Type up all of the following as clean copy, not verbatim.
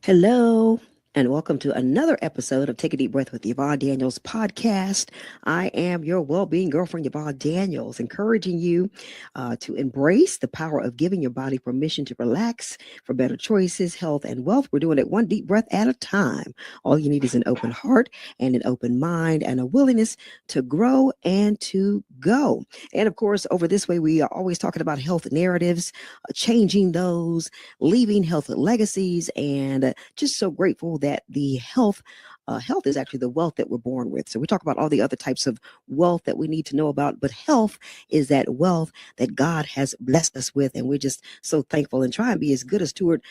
Hello, and welcome to another episode of Take a Deep Breath with Yvonne Daniels podcast. I am your well being girlfriend, Yvonne Daniels, encouraging you to embrace the power of giving your body permission to relax for better choices, health, and wealth. We're doing it one deep breath at a time. All you need is an open heart and an open mind and a willingness to grow and to go. And of course, over this way, we are always talking about health narratives, changing those, leaving health legacies, and just so grateful that the health is actually the wealth that we're born with. So we talk about all the other types of wealth that we need to know about, but health is that wealth that God has blessed us with, and we're just so thankful and try and be as good a steward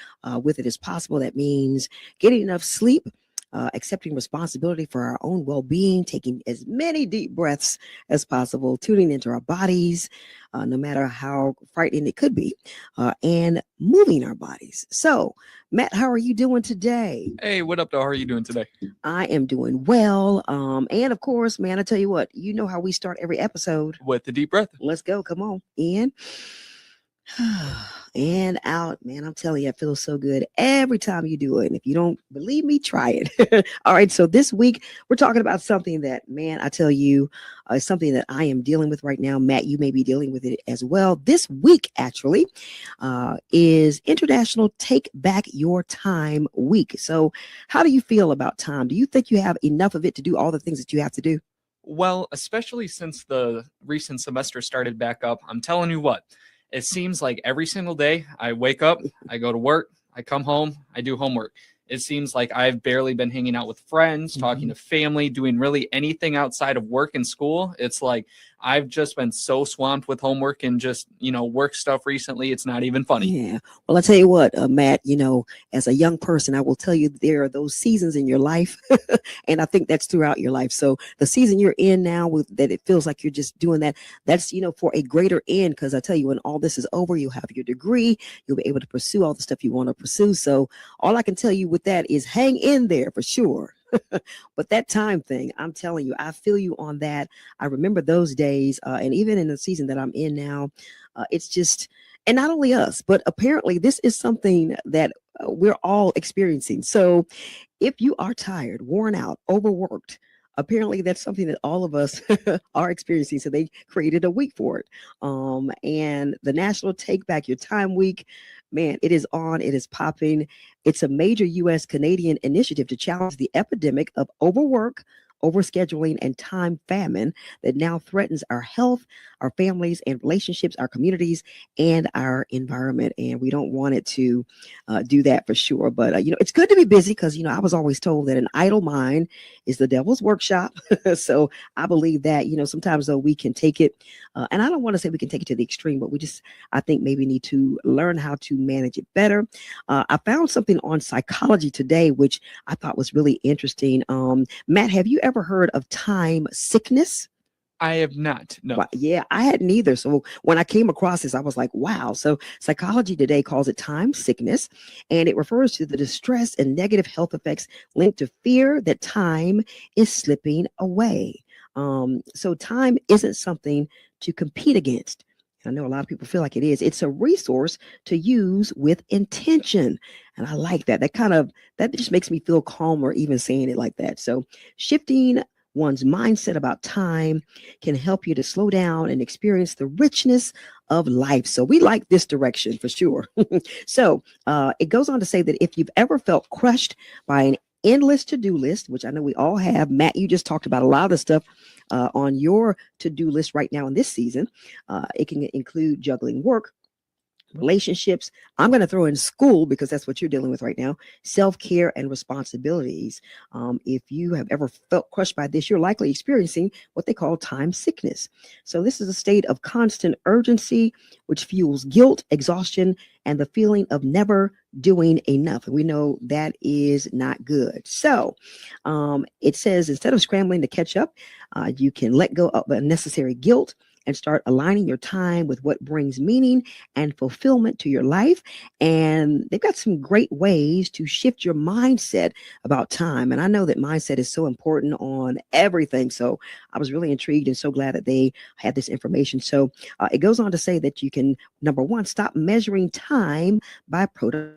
with it as possible. That means getting enough sleep. Accepting responsibility for our own well being, taking as many deep breaths as possible, tuning into our bodies, no matter how frightening it could be, and moving our bodies. So, Matt, how are you doing today? Hey, what up, though? How are you doing today? I am doing well. And of course, man, I tell you what, you know how we start every episode. With the deep breath. Let's go. Come on. In and out, man. I'm telling you, it feels so good every time you do it. And if you don't believe me, try it. All right. So this week we're talking about something that, man, I tell you, is something that I am dealing with right now. Matt, you may be dealing with it as well. This week, actually, is International Take Back Your Time Week. So, how do you feel about time? Do you think you have enough of it to do all the things that you have to do? Well, especially since the recent semester started back up, I'm telling you what, it seems like every single day I wake up, I go to work, I come home, I do homework. It seems like I've barely been hanging out with friends, talking to family, doing really anything outside of work and school. It's like I've just been so swamped with homework and just, work stuff recently. It's not even funny. Yeah. Well, I tell you what, Matt, as a young person, I will tell you there are those seasons in your life. And I think that's throughout your life. So the season you're in now with that, it feels like you're just doing that. That's, for a greater end. Because I tell you, when all this is over, you'll have your degree. You'll be able to pursue all the stuff you want to pursue. So all I can tell you with that is hang in there for sure. But that time thing, I'm telling you, I feel you on that. I remember those days. And even in the season that I'm in now, it's just, and not only us, but apparently this is something that we're all experiencing. So if you are tired, worn out, overworked, apparently that's something that all of us are experiencing. So they created a week for it. And the National Take Back Your Time Week, man, it is on, it is popping. It's a major U.S. Canadian initiative to challenge the epidemic of overwork, overscheduling, and time famine that now threatens our health, our families and relationships, our communities, and our environment. And we don't want it to do that for sure. But, it's good to be busy because, I was always told that an idle mind is the devil's workshop. So I believe that, sometimes though we can take it, and I don't want to say we can take it to the extreme, but I think maybe need to learn how to manage it better. I found something on psychology today, which I thought was really interesting. Matt, have you ever heard of time sickness? I have not. No. Well, yeah, I hadn't either. So when I came across this, I was like, wow. So Psychology Today calls it time sickness, and it refers to the distress and negative health effects linked to fear that time is slipping away. So time isn't something to compete against. I know a lot of people feel like it is. It's a resource to use with intention. And I like that. That just makes me feel calmer even saying it like that. So shifting one's mindset about time can help you to slow down and experience the richness of life. So we like this direction for sure. So it goes on to say that if you've ever felt crushed by an endless to-do list, which I know we all have. Matt, you just talked about a lot of the stuff on your to-do list right now in this season. It can include juggling work, relationships. I'm going to throw in school because that's what you're dealing with right now. Self-care and responsibilities. If you have ever felt crushed by this, you're likely experiencing what they call time sickness. So this is a state of constant urgency, which fuels guilt, exhaustion, and the feeling of never doing enough. And we know that is not good. So it says instead of scrambling to catch up, you can let go of unnecessary guilt and start aligning your time with what brings meaning and fulfillment to your life. And they've got some great ways to shift your mindset about time. And I know that mindset is so important on everything. So I was really intrigued and so glad that they had this information. So it goes on to say that you can, number one, stop measuring time by productivity.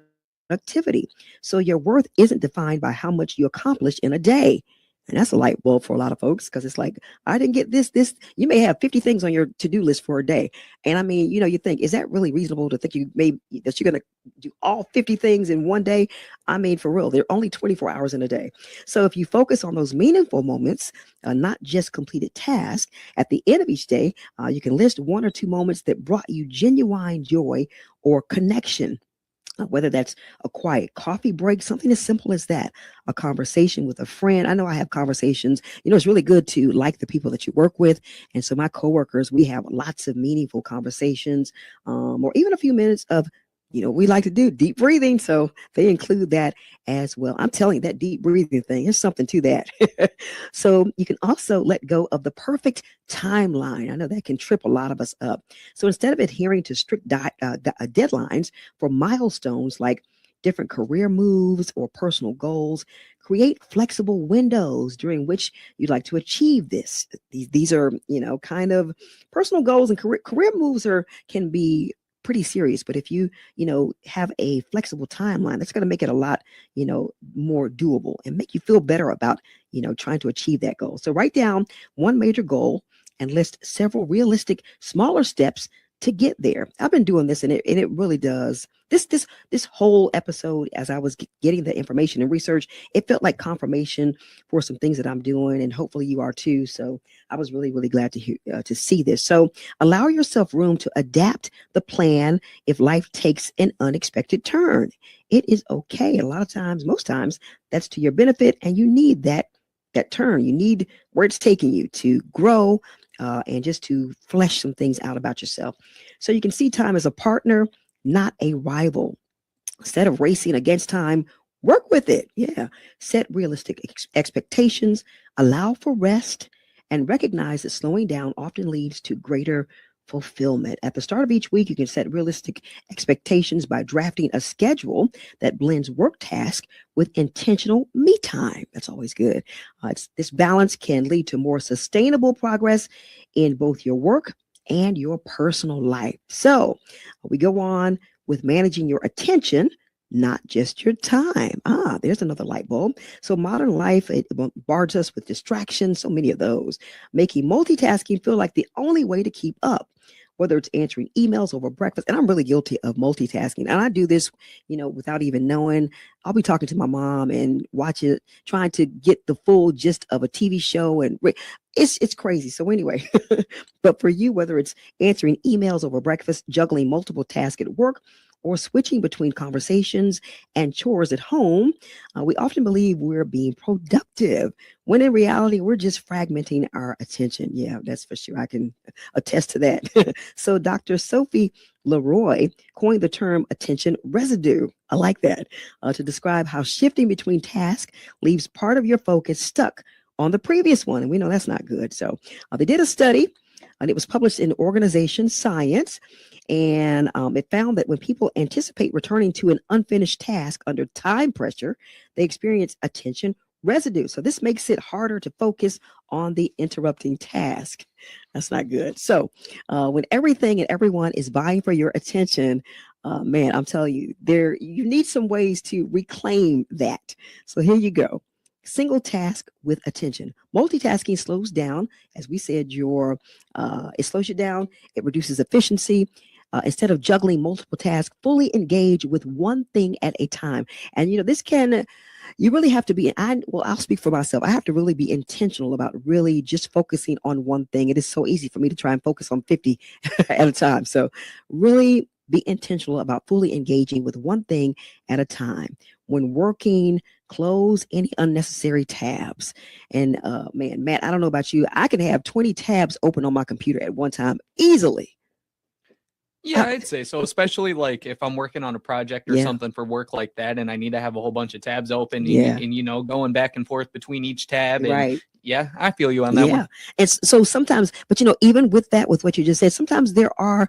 productivity. So your worth isn't defined by how much you accomplish in a day. And that's a light bulb for a lot of folks because it's like, I didn't get this. You may have 50 things on your to-do list for a day. And I mean, you think, is that really reasonable to think that you're going to do all 50 things in one day? I mean, for real, there are only 24 hours in a day. So if you focus on those meaningful moments, not just completed tasks, at the end of each day, you can list one or two moments that brought you genuine joy or connection. Whether that's a quiet coffee break, something as simple as that, a conversation with a friend. I know I have conversations. It's really good to like the people that you work with. And so my coworkers, we have lots of meaningful conversations, or even a few minutes of, we like to do deep breathing. So they include that as well. I'm telling you, that deep breathing thing, there's something to that. So you can also let go of the perfect timeline. I know that can trip a lot of us up. So instead of adhering to strict deadlines for milestones like different career moves or personal goals, create flexible windows during which you'd like to achieve this. These are, kind of personal goals, and career moves can be pretty serious. But if you have a flexible timeline, that's going to make it a lot more doable and make you feel better about trying to achieve that goal. So write down one major goal and list several realistic smaller steps to get there. I've been doing this, and it really does. This whole episode, as I was getting the information and research, it felt like confirmation for some things that I'm doing, and hopefully you are too. So I was really, really glad to see this. So allow yourself room to adapt the plan if life takes an unexpected turn. It is okay. A lot of times, most times, that's to your benefit, and you need that turn. You need where it's taking you to grow. And just to flesh some things out about yourself. So you can see time as a partner, not a rival. Instead of racing against time, work with it. Yeah. Set realistic expectations, allow for rest, and recognize that slowing down often leads to greater fulfillment. At the start of each week, you can set realistic expectations by drafting a schedule that blends work tasks with intentional me time. That's always good. This balance can lead to more sustainable progress in both your work and your personal life. So we go on with managing your attention, not just your time. There's another light bulb. So modern life, it bombards us with distractions, so many of those, making multitasking feel like the only way to keep up. Whether it's answering emails over breakfast, and I'm really guilty of multitasking. And I do this, without even knowing. I'll be talking to my mom and watch it, trying to get the full gist of a TV show. And it's crazy. So anyway, but for you, whether it's answering emails over breakfast, juggling multiple tasks at work, or switching between conversations and chores at home, we often believe we're being productive, when in reality, we're just fragmenting our attention. Yeah, that's for sure. I can attest to that. So Dr. Sophie Leroy coined the term attention residue. I like that, to describe how shifting between tasks leaves part of your focus stuck on the previous one. And we know that's not good. So they did a study, and it was published in Organization Science. And it found that when people anticipate returning to an unfinished task under time pressure, they experience attention residue. So this makes it harder to focus on the interrupting task. That's not good. So when everything and everyone is vying for your attention, man, I'm telling you, you need some ways to reclaim that. So here you go. Single task with attention. Multitasking slows down, as we said, it slows you down. It reduces efficiency. Instead of juggling multiple tasks, fully engage with one thing at a time. And you really have to be. I'll speak for myself. I have to really be intentional about really just focusing on one thing. It is so easy for me to try and focus on 50 at a time. So really be intentional about fully engaging with one thing at a time. When working, close any unnecessary tabs. And man, Matt, I don't know about you. I can have 20 tabs open on my computer at one time easily. Yeah, I'd say so, especially like if I'm working on a project or something for work like that, and I need to have a whole bunch of tabs open, and going back and forth between each tab. And right. Yeah, I feel you on that one. And so sometimes, but even with that, with what you just said, sometimes there are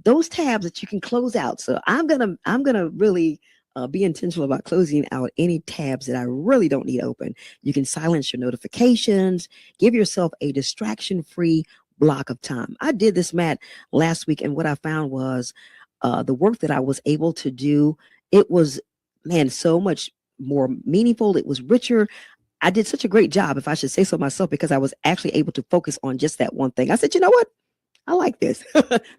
those tabs that you can close out. So I'm gonna really be intentional about closing out any tabs that I really don't need open. You can silence your notifications, give yourself a distraction-free block of time. I did this, Matt, last week, and what I found was the work that I was able to do, it was man, so much more meaningful. It was richer. I did such a great job, if I should say so myself, because I was actually able to focus on just that one thing. I said, you know what? I like this.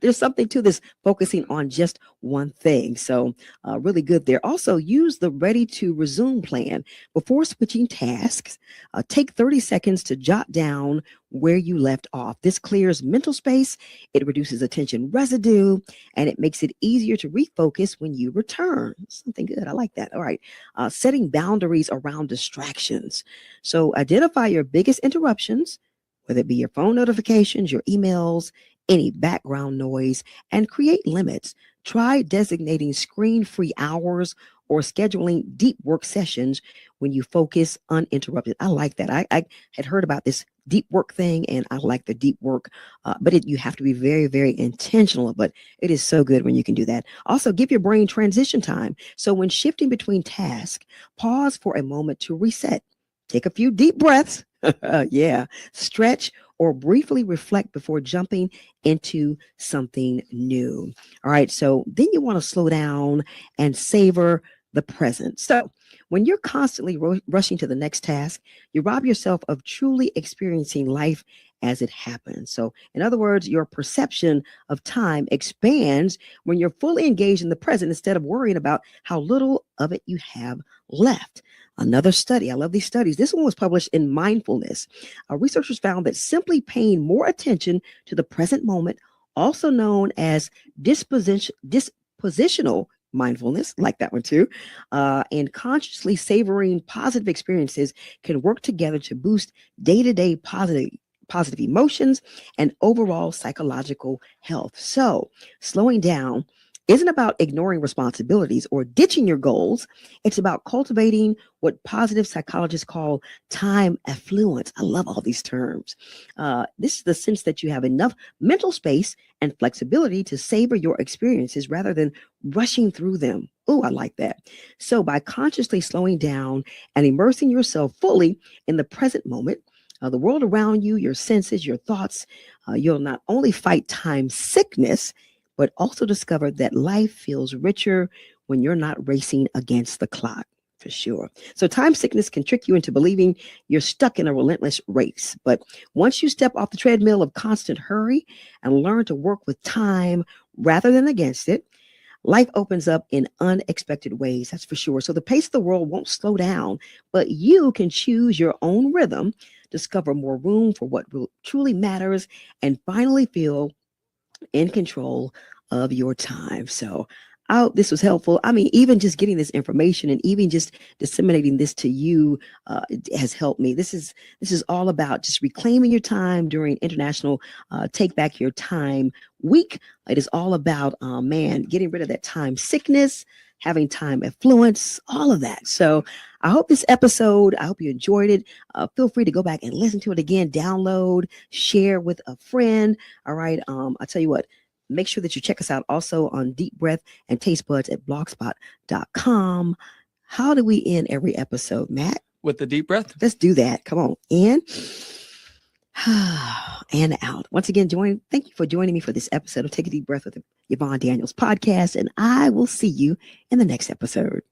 There's something to this focusing on just one thing. So, really good there. Also, use the ready to resume plan before switching tasks. Take 30 seconds to jot down where you left off. This clears mental space, it reduces attention residue, and it makes it easier to refocus when you return. Something good. I like that. All right. Setting boundaries around distractions. So, identify your biggest interruptions, whether it be your phone notifications, your emails, any background noise, and create limits. Try designating screen-free hours or scheduling deep work sessions when you focus uninterrupted. I like that. I had heard about this deep work thing, and I like the deep work, but you have to be very, very intentional. But it is so good when you can do that. Also, give your brain transition time. So when shifting between tasks, pause for a moment to reset. Take a few deep breaths. Yeah. Stretch or briefly reflect before jumping into something new. All right. So then you want to slow down and savor the present. So when you're constantly rushing to the next task, you rob yourself of truly experiencing life as it happens. So, in other words, your perception of time expands when you're fully engaged in the present instead of worrying about how little of it you have left. Another study, I love these studies. This one was published in Mindfulness. Researchers found that simply paying more attention to the present moment, also known as dispositional mindfulness, like that one too, and consciously savoring positive experiences can work together to boost day-to-day positive emotions and overall psychological health. So, slowing down isn't about ignoring responsibilities or ditching your goals. It's about cultivating what positive psychologists call time affluence. I love all these terms. This is the sense that you have enough mental space and flexibility to savor your experiences rather than rushing through them. Oh, I like that. So, by consciously slowing down and immersing yourself fully in the present moment, the world around you, your senses, your thoughts, you'll not only fight time sickness, but also discover that life feels richer when you're not racing against the clock, for sure. So time sickness can trick you into believing you're stuck in a relentless race. But once you step off the treadmill of constant hurry and learn to work with time rather than against it, life opens up in unexpected ways, that's for sure. So the pace of the world won't slow down, but you can choose your own rhythm, discover more room for what truly matters, and finally feel in control of your time. So I hope this was helpful. I mean, even just getting this information and even just disseminating this to you has helped me. This is all about just reclaiming your time during International Take Back Your Time Week. It is all about, getting rid of that time sickness, having time affluence, all of that. So I hope this episode, I hope you enjoyed it. Feel free to go back and listen to it again, download, share with a friend. All right. I'll tell you what, make sure that you check us out also on Deep Breath and Taste Buds at blogspot.com. How do we end every episode, Matt? With the deep breath. Let's do that. Come on. In and out. Once again, thank you for joining me for this episode of Take a Deep Breath with Yvonne Daniels podcast, and I will see you in the next episode.